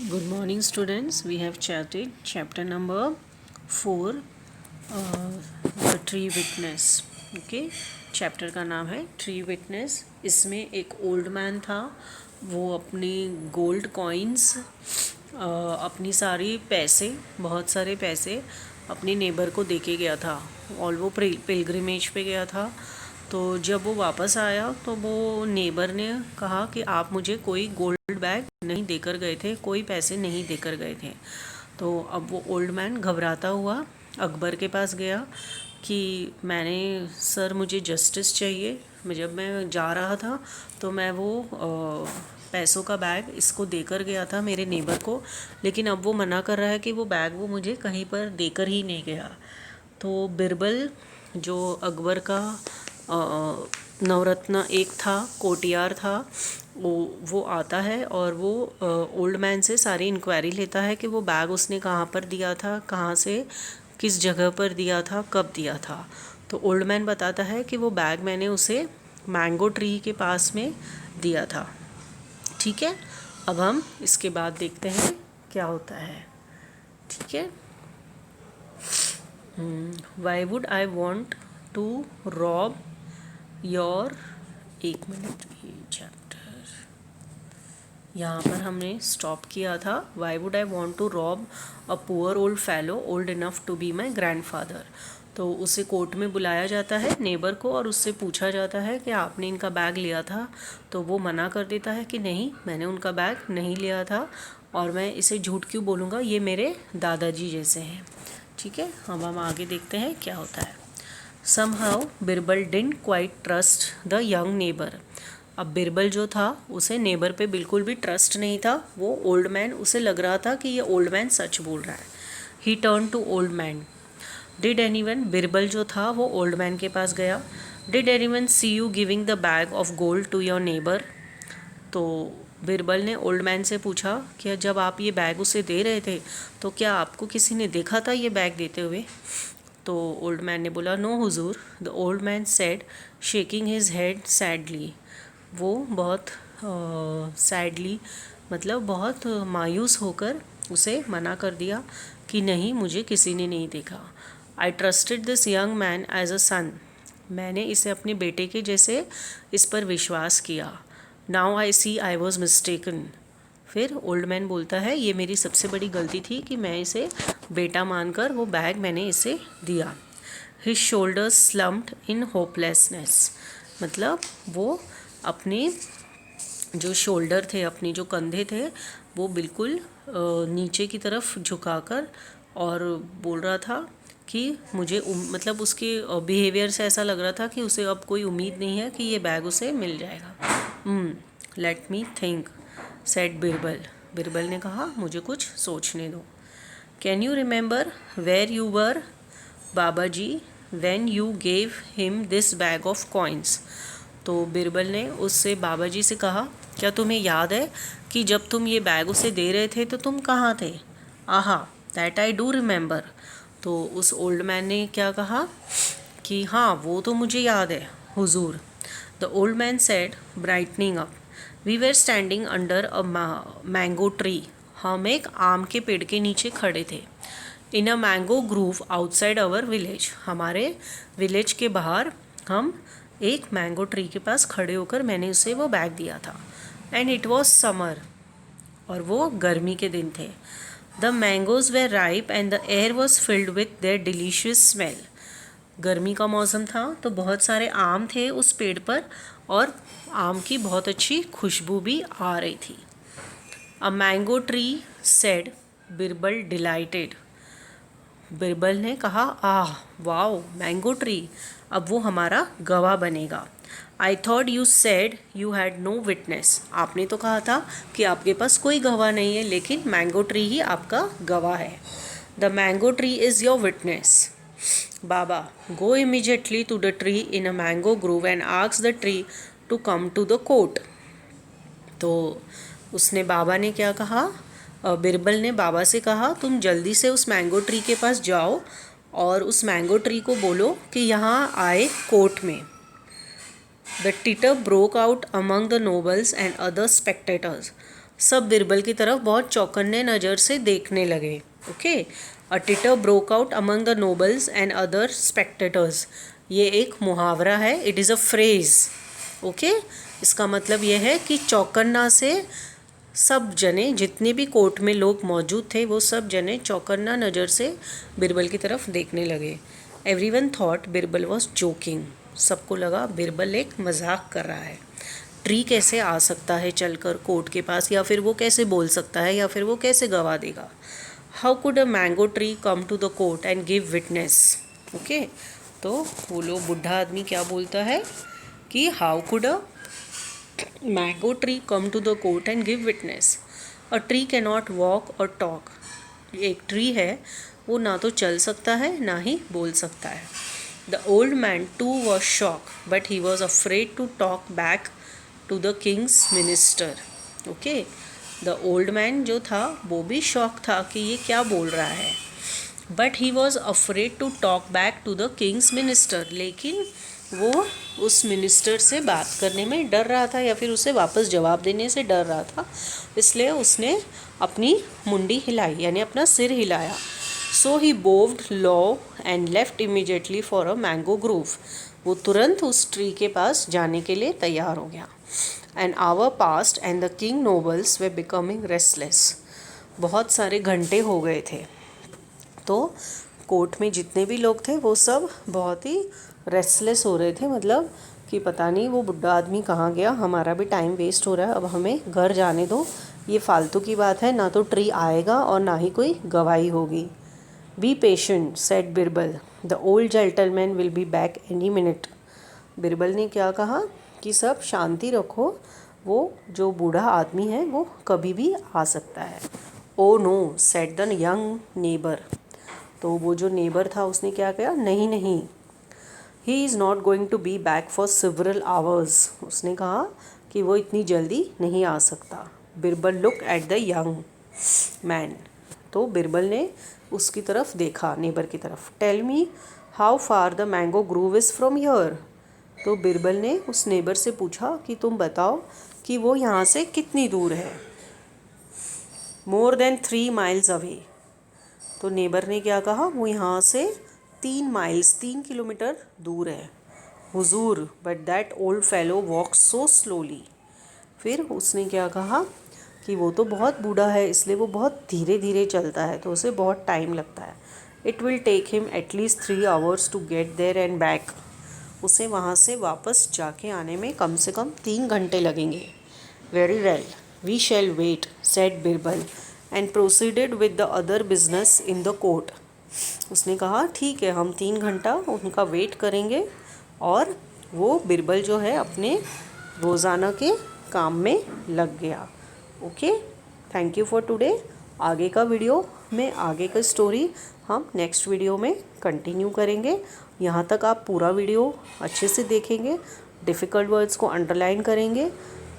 Good morning, students. We have chatted chapter number 4, The Tree Witness. Okay, chapter का नाम है tree witness. इसमें एक ओल्ड मैन था. वो अपनी गोल्ड कॉइन्स, अपनी सारी पैसे, बहुत सारे पैसे अपने नेबर को देके गया था. और वो पिलग्रिमेज पे गया था. तो जब वो वापस आया तो वो नेबर ने कहा कि आप मुझे कोई गोल्ड बैग नहीं देकर गए थे, कोई पैसे नहीं देकर गए थे. तो अब वो ओल्ड मैन घबराता हुआ अकबर के पास गया कि सर मुझे जस्टिस चाहिए. जब मैं जा रहा था तो मैं वो पैसों का बैग इसको देकर गया था मेरे नेबर को, लेकिन अब वो मना कर रहा है कि वो बैग वो मुझे कहीं पर देकर ही नहीं गया. तो बिरबल जो अकबर का नवरत्न एक था, कोटियार था, वो आता है और वो ओल्ड मैन से सारी इंक्वायरी लेता है कि वो बैग उसने कहाँ पर दिया था, कहाँ से, किस जगह पर दिया था, कब दिया था. तो ओल्ड मैन बताता है कि वो बैग मैंने उसे मैंगो ट्री के पास में दिया था. ठीक है, अब हम इसके बाद देखते हैं क्या होता है. ठीक है. Why would I want to rob your, एक मिनट, ये चैप्टर यहाँ पर हमने स्टॉप किया था. Why would I want to rob a poor old fellow old enough to be my grandfather. तो उसे कोर्ट में बुलाया जाता है नेबर को और उससे पूछा जाता है कि आपने इनका बैग लिया था. तो वो मना कर देता है कि नहीं, मैंने उनका बैग नहीं लिया था और मैं इसे झूठ क्यों बोलूँगा, ये मेरे दादाजी जैसे हैं. ठीक है, अब हम आगे देखते हैं क्या होता है. Somehow Birbal didn't quite trust the young neighbor. अब बिरबल जो था उसे नेबर पे बिल्कुल भी ट्रस्ट नहीं था. वो ओल्ड मैन, उसे लग रहा था कि ये ओल्ड मैन सच बोल रहा है. He turn to old man. Did anyone, Birbal जो था वो ओल्ड मैन के पास गया. Did anyone see you giving the bag of gold to your neighbour. तो बिरबल ने ओल्ड मैन से पूछा कि जब आप ये बैग उसे दे रहे थे तो क्या आपको किसी ने देखा था ये बैग देते हुए. तो ओल्ड मैन ने बोला no Hazur. The old man said shaking his head sadly. वो बहुत सैडली मतलब बहुत मायूस होकर उसे मना कर दिया कि नहीं, मुझे किसी ने नहीं देखा. I trusted this young man as a son. मैंने इसे अपने बेटे के जैसे इस पर विश्वास किया. Now I see I was mistaken. फिर ओल्ड मैन बोलता है ये मेरी सबसे बड़ी गलती थी कि मैं इसे बेटा मानकर वो बैग मैंने इसे दिया. हिज शोल्डर्स स्लम्प्ड इन होपलेसनेस. मतलब वो अपने जो शोल्डर थे, अपने जो कंधे थे, वो बिल्कुल नीचे की तरफ झुकाकर और बोल रहा था कि मुझे मतलब उसके बिहेवियर से ऐसा लग रहा था कि उसे अब कोई उम्मीद नहीं है कि ये बैग उसे मिल जाएगा. Let me think said Birbal. Birbal ने कहा मुझे कुछ सोचने दो. Can you remember where you were baba ji when you gave him this bag of coins. तो बिरबल ने उससे बाबा जी से कहा क्या तुम्हें याद है कि जब तुम ये बैग उसे दे रहे थे तो तुम कहाँ थे. आहा, दैट आई डू रिमेंबर. तो उस ओल्ड मैन ने क्या कहा कि हाँ, वो तो मुझे याद है हुजूर. The old man said brightening up. We were standing under a mango tree. हम एक आम के पेड़ के नीचे खड़े थे. In a mango grove outside our village. हमारे विलेज के बाहर हम एक मैंगो ट्री के पास खड़े होकर मैंने उसे वो बैग दिया था. And it was summer. और वो गर्मी के दिन थे. The mangoes were ripe and the air was filled with their delicious smell. गर्मी का मौसम था तो बहुत सारे आम थे उस पेड़ पर और आम की बहुत अच्छी खुशबू भी आ रही थी. अ mango tree said Birbal dilated. Birbal ने कहा आह वाओ, मैंगो ट्री, अब वो हमारा गवाह बनेगा. I thought you said you had no witness. आपने तो कहा था कि आपके पास कोई गवाह नहीं है, लेकिन मैंगो ट्री ही आपका गवाह है. The mango tree is your witness. Baba, go immediately to the tree in a mango grove and ask the tree to come to the court. तो उसने बाबा ने क्या कहा, बिरबल ने बाबा से कहा तुम जल्दी से उस मैंगो ट्री के पास जाओ और उस मैंगो ट्री को बोलो कि यहाँ आए कोर्ट में. The titre broke out among the nobles and other spectators. सब बिरबल की तरफ बहुत चौकन्ने नज़र से देखने लगे। Okay, a titre broke out among the nobles and other spectators. ये एक मुहावरा है, it is a phrase. Okay, इसका मतलब ये है कि चौकन्ना से सब जने, जितने भी कोर्ट में लोग मौजूद थे, वो सब जने चौकन्ना नज़र से बिरबल की तरफ देखने लगे। Everyone thought Birbal was joking. सबको लगा बिरबल एक मजाक कर रहा है। ट्री कैसे आ सकता है चलकर कोर्ट के पास, या फिर वो कैसे बोल सकता है, या फिर वो कैसे गवाह देगा। How could a mango tree come to the court and give witness. Okay, तो वो लोग, बुढ़ा आदमी क्या बोलता है कि how could a mango tree come to the court and give witness. A tree can not walk or talk. एक ट्री है, वो ना तो चल सकता है ना ही बोल सकता है। The old man too was shock but he was afraid to talk back to the king's minister. Okay, the old man जो था वो भी शॉक था कि ये क्या बोल रहा है, but he was afraid to talk back to the king's minister. लेकिन वो उस मिनिस्टर से बात करने में डर रहा था, या फिर उसे वापस जवाब देने से डर रहा था, इसलिए उसने अपनी मुंडी हिलाई, यानी अपना सिर हिलाया। So he bowed low and left immediately for a mango grove. वो तुरंत उस ट्री के पास जाने के लिए तैयार हो गया। An hour past and the king nobles way becoming restless. बहुत सारे घंटे हो गए थे, तो कोर्ट में जितने भी लोग थे वो सब बहुत ही रेस्टलेस हो रहे थे, मतलब कि पता नहीं वो बुढ़ा आदमी कहाँ गया, हमारा भी टाइम वेस्ट हो रहा है, अब हमें घर जाने दो, ये फालतू की बात है, ना तो ट्री आएगा और ना ही कोई गवाही होगी। Be patient said Birbal, the old gentleman will be back any minute. Birbal ने क्या कहा कि सब शांति रखो, वो जो बूढ़ा आदमी है वो कभी भी आ सकता है। Oh no said the young neighbour. तो वो जो नेबर था उसने क्या किया, नहीं नहीं, he is not going to be back for several hours. उसने कहा कि वो इतनी जल्दी नहीं आ सकता। Birbal look at the young man. तो बिरबल ने उसकी तरफ देखा, नेबर की तरफ। Tell me how far the mango grove is from here. तो बिरबल ने उस नेबर से पूछा कि तुम बताओ कि वो यहाँ से कितनी दूर है। More than 3 miles away. तो नेबर ने क्या कहा, वो यहाँ से 3 miles 3 किलोमीटर दूर है। हुजूर, but that old fellow walk so slowly. फिर उसने क्या कहा कि वो तो बहुत बूढ़ा है, इसलिए वो बहुत धीरे धीरे चलता है, तो उसे बहुत टाइम लगता है। It will take him at least 3 hours to get there and back. उसे वहाँ से वापस जाके आने में कम से कम 3 घंटे लगेंगे। Very well, we shall wait said Birbal and proceeded with the other business in the court. उसने कहा ठीक है, हम 3 घंटा उनका वेट करेंगे, और वो बिरबल जो है अपने रोज़ाना के काम में लग गया। Okay, thank you for today. आगे का वीडियो में आगे का स्टोरी हम नेक्स्ट वीडियो में कंटिन्यू करेंगे। यहाँ तक आप पूरा वीडियो अच्छे से देखेंगे, डिफ़िकल्ट वर्ड्स को अंडरलाइन करेंगे,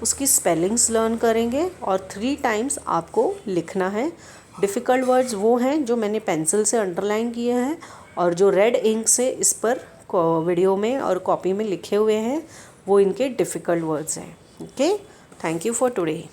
उसकी स्पेलिंग्स लर्न करेंगे, और 3 times आपको लिखना है। डिफ़िकल्ट वर्ड्स वो हैं जो मैंने पेंसिल से अंडरलाइन किए हैं, और जो रेड इंक से इस पर वीडियो में और कॉपी में लिखे हुए हैं वो इनके डिफ़िकल्ट वर्ड्स हैं। Okay, thank you for today.